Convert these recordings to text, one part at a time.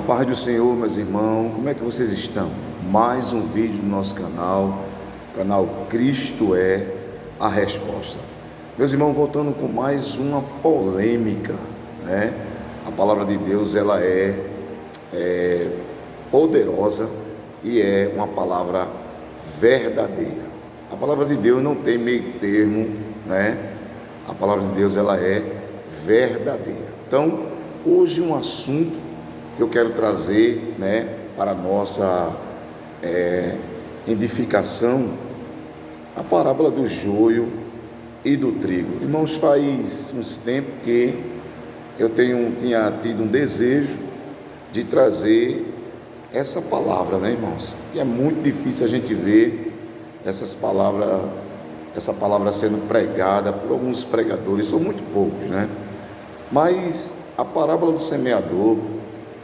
paz do Senhor, meus irmãos, como é que vocês estão? Mais um vídeo do nosso canal Cristo é a Resposta. Meus irmãos, voltando com mais uma polêmica, né? A palavra de Deus, ela é poderosa e é uma palavra verdadeira. A palavra de Deus não tem meio termo, né? A palavra de Deus, ela é verdadeira. Então, hoje um assunto que eu quero trazer, né, para a nossa edificação, a parábola do joio e do trigo. Irmãos, faz uns tempos que eu tinha tido um desejo de trazer essa palavra, né, irmãos? E é muito difícil a gente ver essa palavra sendo pregada por alguns pregadores, são muito poucos, né? Mas a parábola do semeador,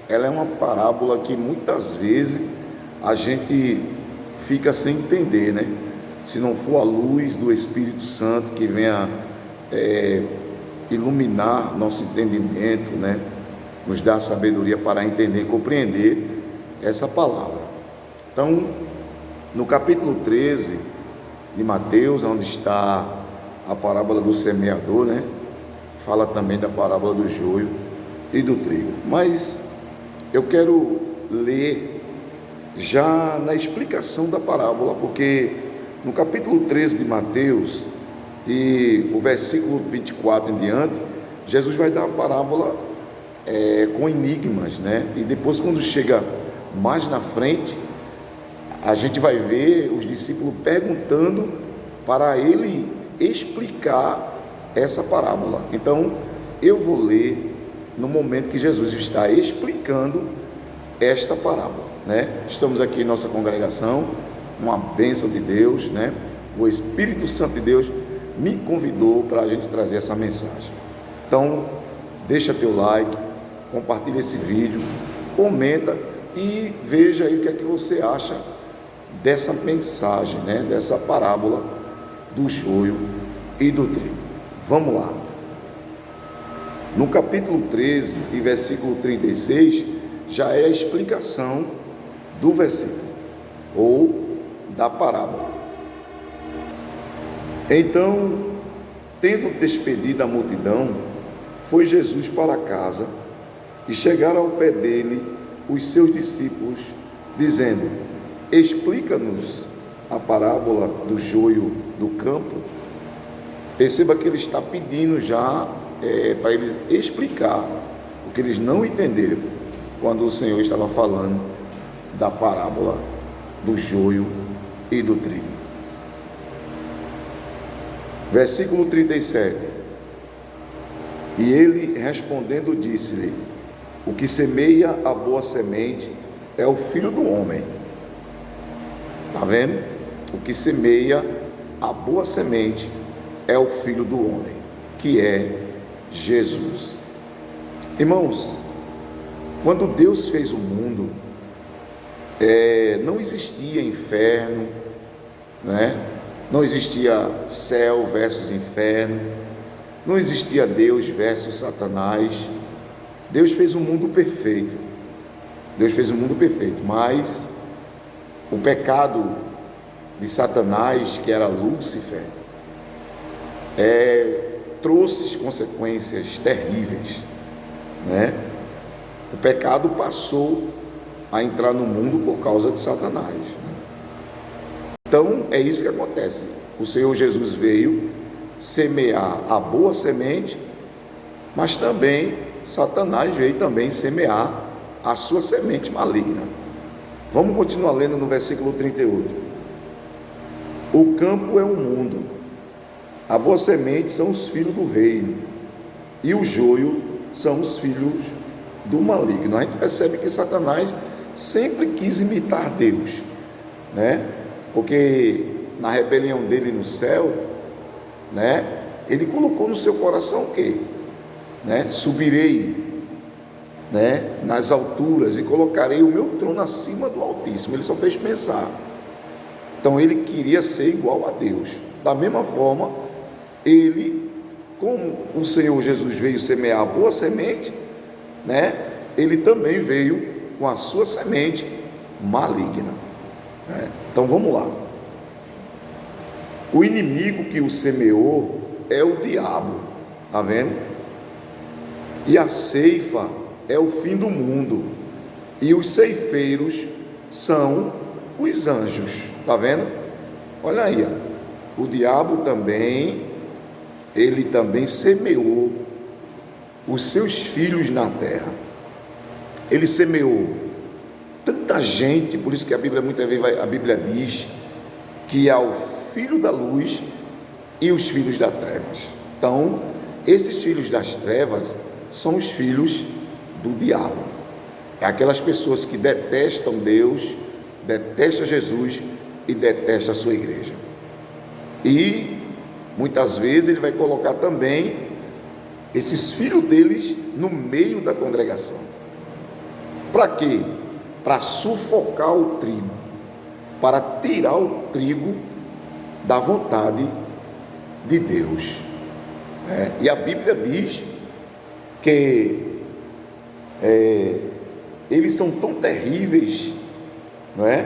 ela é uma parábola que muitas vezes a gente fica sem entender, né? Se não for a luz do Espírito Santo que venha iluminar nosso entendimento, né? Nos dar sabedoria para entender e compreender essa palavra. Então, no capítulo 13 de Mateus, onde está a parábola do semeador, né? Fala também da parábola do joio e do trigo. Mas eu quero ler já na explicação da parábola, porque no capítulo 13 de Mateus e o versículo 24 em diante, Jesus vai dar uma parábola com enigmas, né? E depois, quando chega mais na frente, a gente vai ver os discípulos perguntando para ele explicar essa parábola. Então, eu vou ler no momento que Jesus está explicando esta parábola, né? Estamos aqui em nossa congregação, uma bênção de Deus, né? O Espírito Santo de Deus me convidou para a gente trazer essa mensagem. Então, deixa teu like, compartilha esse vídeo, comenta e veja aí o que é que você acha dessa mensagem, né? Dessa parábola do joio e do trigo. Vamos lá. No capítulo 13 e versículo 36, já é a explicação do versículo, ou da parábola. Então, tendo despedido a multidão, foi Jesus para casa, e chegaram ao pé dele os seus discípulos, dizendo: explica-nos a parábola do joio do campo. Perceba que ele está pedindo já para eles explicar o que eles não entenderam quando o Senhor estava falando da parábola do joio e do trigo. Versículo 37. E ele respondendo disse-lhe: o que semeia a boa semente é o Filho do Homem. Está vendo? O que semeia a boa semente é o Filho do Homem, que é Jesus. Irmãos, quando Deus fez o mundo, não existia inferno, né? Não existia céu versus inferno, não existia Deus versus Satanás. Deus fez um mundo perfeito. Deus fez um mundo perfeito, mas o pecado de Satanás, que era Lúcifer, trouxe consequências terríveis, né? O pecado passou a entrar no mundo por causa de Satanás, né? Então é isso que acontece. O Senhor Jesus veio semear a boa semente, mas também Satanás veio também semear a sua semente maligna. Vamos continuar lendo no versículo 38. O campo é um mundo, a boa semente são os filhos do reino, e o joio são os filhos do maligno. A gente percebe que Satanás sempre quis imitar Deus, né? Porque na rebelião dele no céu, né? Ele colocou no seu coração o quê? Né? Subirei, né, nas alturas e colocarei o meu trono acima do Altíssimo. Ele só fez pensar. Então ele queria ser igual a Deus. Da mesma forma, ele, como o Senhor Jesus veio semear a boa semente, né, ele também veio com a sua semente maligna. Então vamos lá. O inimigo que o semeou é o diabo, está vendo? E a ceifa é o fim do mundo, e os ceifeiros são os anjos, está vendo? Olha aí, o diabo também, ele também semeou os seus filhos na terra. Ele semeou tanta gente, por isso que a Bíblia muitas vezes a Bíblia diz que há o filho da luz e os filhos das trevas. Então, esses filhos das trevas são os filhos do diabo. É aquelas pessoas que detestam Deus, detestam Jesus e detestam a sua igreja. E muitas vezes ele vai colocar também esses filhos deles no meio da congregação. Para quê? Para sufocar o trigo, para tirar o trigo da vontade de Deus. E a Bíblia diz que eles são tão terríveis, não é?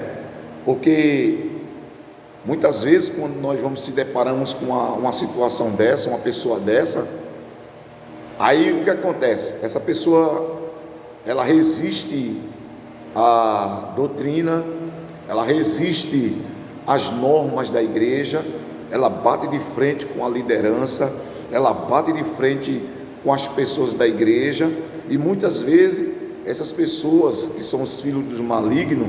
Porque muitas vezes quando nós se deparamos com uma situação dessa, uma pessoa dessa, aí o que acontece? Essa pessoa, ela resiste à doutrina, ela resiste às normas da igreja, ela bate de frente com a liderança, ela bate de frente com as pessoas da igreja, e muitas vezes essas pessoas que são os filhos dos malignos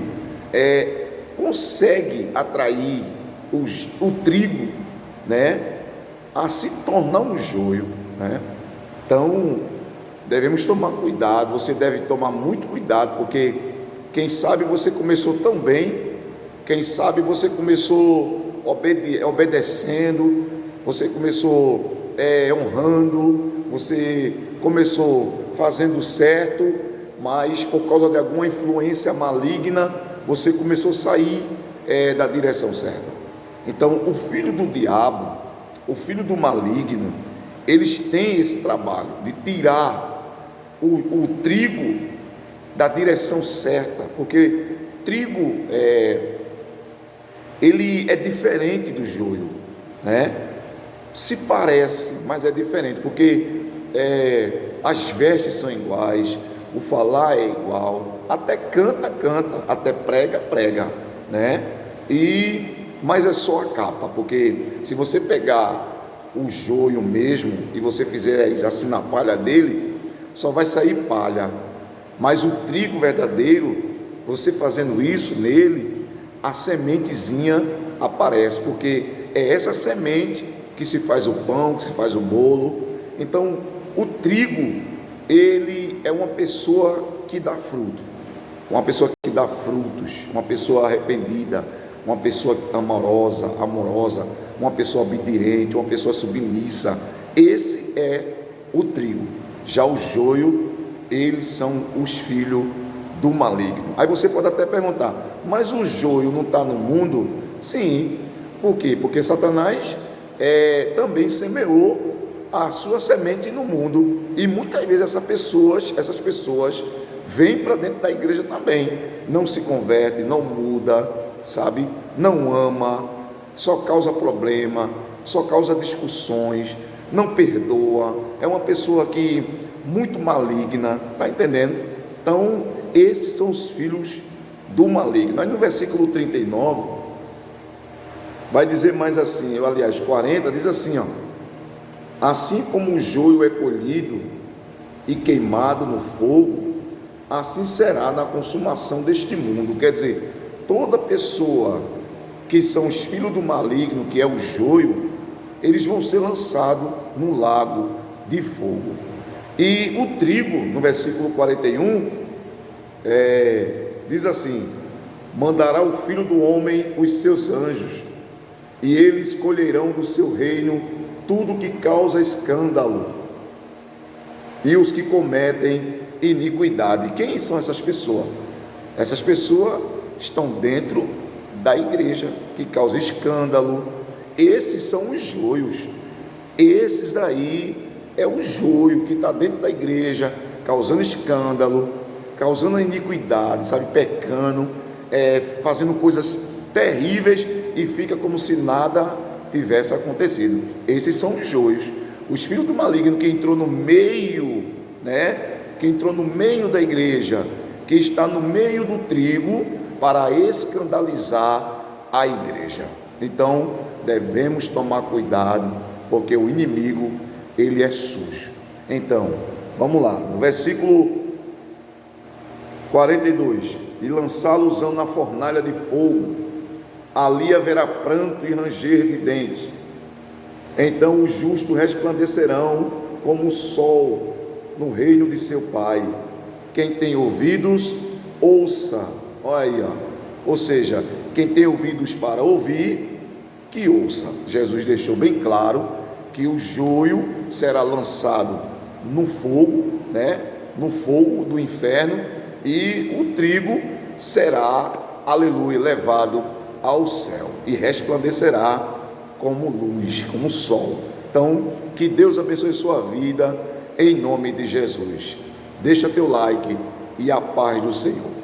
conseguem atrair o trigo, a se tornar um joio, Então devemos tomar cuidado. Você deve tomar muito cuidado, porque quem sabe você começou tão bem, quem sabe você começou obedecendo, você começou honrando, você começou fazendo certo, mas por causa de alguma influência maligna, você começou a sair da direção certa. Então o filho do diabo, o filho do maligno, eles têm esse trabalho de tirar o trigo da direção certa, porque trigo ele é diferente do joio, se parece, mas é diferente, porque as vestes são iguais, o falar é igual, até canta, até prega, mas é só a capa, porque se você pegar o joio mesmo e você fizer assim na palha dele, só vai sair palha. Mas o trigo verdadeiro, você fazendo isso nele, a sementezinha aparece, porque é essa semente que se faz o pão, que se faz o bolo. Então o trigo, ele é uma pessoa que dá fruto, uma pessoa que dá frutos, uma pessoa arrependida, uma pessoa amorosa, uma pessoa obediente, uma pessoa submissa. Esse é o trigo. Já o joio, eles são os filhos do maligno. Aí você pode até perguntar, mas o joio não está no mundo? Sim. Por quê? Porque Satanás também semeou a sua semente no mundo, e muitas vezes essas pessoas vêm para dentro da igreja também, não se converte, não muda, sabe, não ama, só causa problema, só causa discussões, não perdoa, é uma pessoa que muito maligna, está entendendo? Então esses são os filhos do maligno. Aí no versículo 39 vai dizer mais assim, aliás 40, diz assim, assim como o joio é colhido e queimado no fogo, assim será na consumação deste mundo. Quer dizer, toda pessoa que são os filhos do maligno, que é o joio, eles vão ser lançados no lago de fogo. E o trigo, no versículo 41, diz assim: mandará o filho do homem os seus anjos, e eles colherão do seu reino tudo que causa escândalo e os que cometem iniquidade. Quem são essas pessoas? Essas pessoas estão dentro da igreja, que causa escândalo. Esses são os joios. Esses aí é o joio que está dentro da igreja, causando escândalo, causando iniquidade, sabe, pecando, fazendo coisas terríveis e fica como se nada tivesse acontecido. Esses são os joios, os filhos do maligno que entrou no meio, né? Que entrou no meio da igreja, que está no meio do trigo para escandalizar a igreja. Então devemos tomar cuidado, porque o inimigo, ele é sujo. Então, vamos lá, no versículo 42, e lançá-los-ão na fornalha de fogo, ali haverá pranto e ranger de dentes. Então os justos resplandecerão como o sol no reino de seu Pai. Quem tem ouvidos, ouça. Olha aí, ó. Ou seja, quem tem ouvidos para ouvir, que ouça. Jesus deixou bem claro que o joio será lançado no fogo, né? No fogo do inferno, e o trigo será, aleluia, levado ao céu e resplandecerá como luz, como sol. Então, que Deus abençoe sua vida em nome de Jesus. Deixa teu like e a paz do Senhor.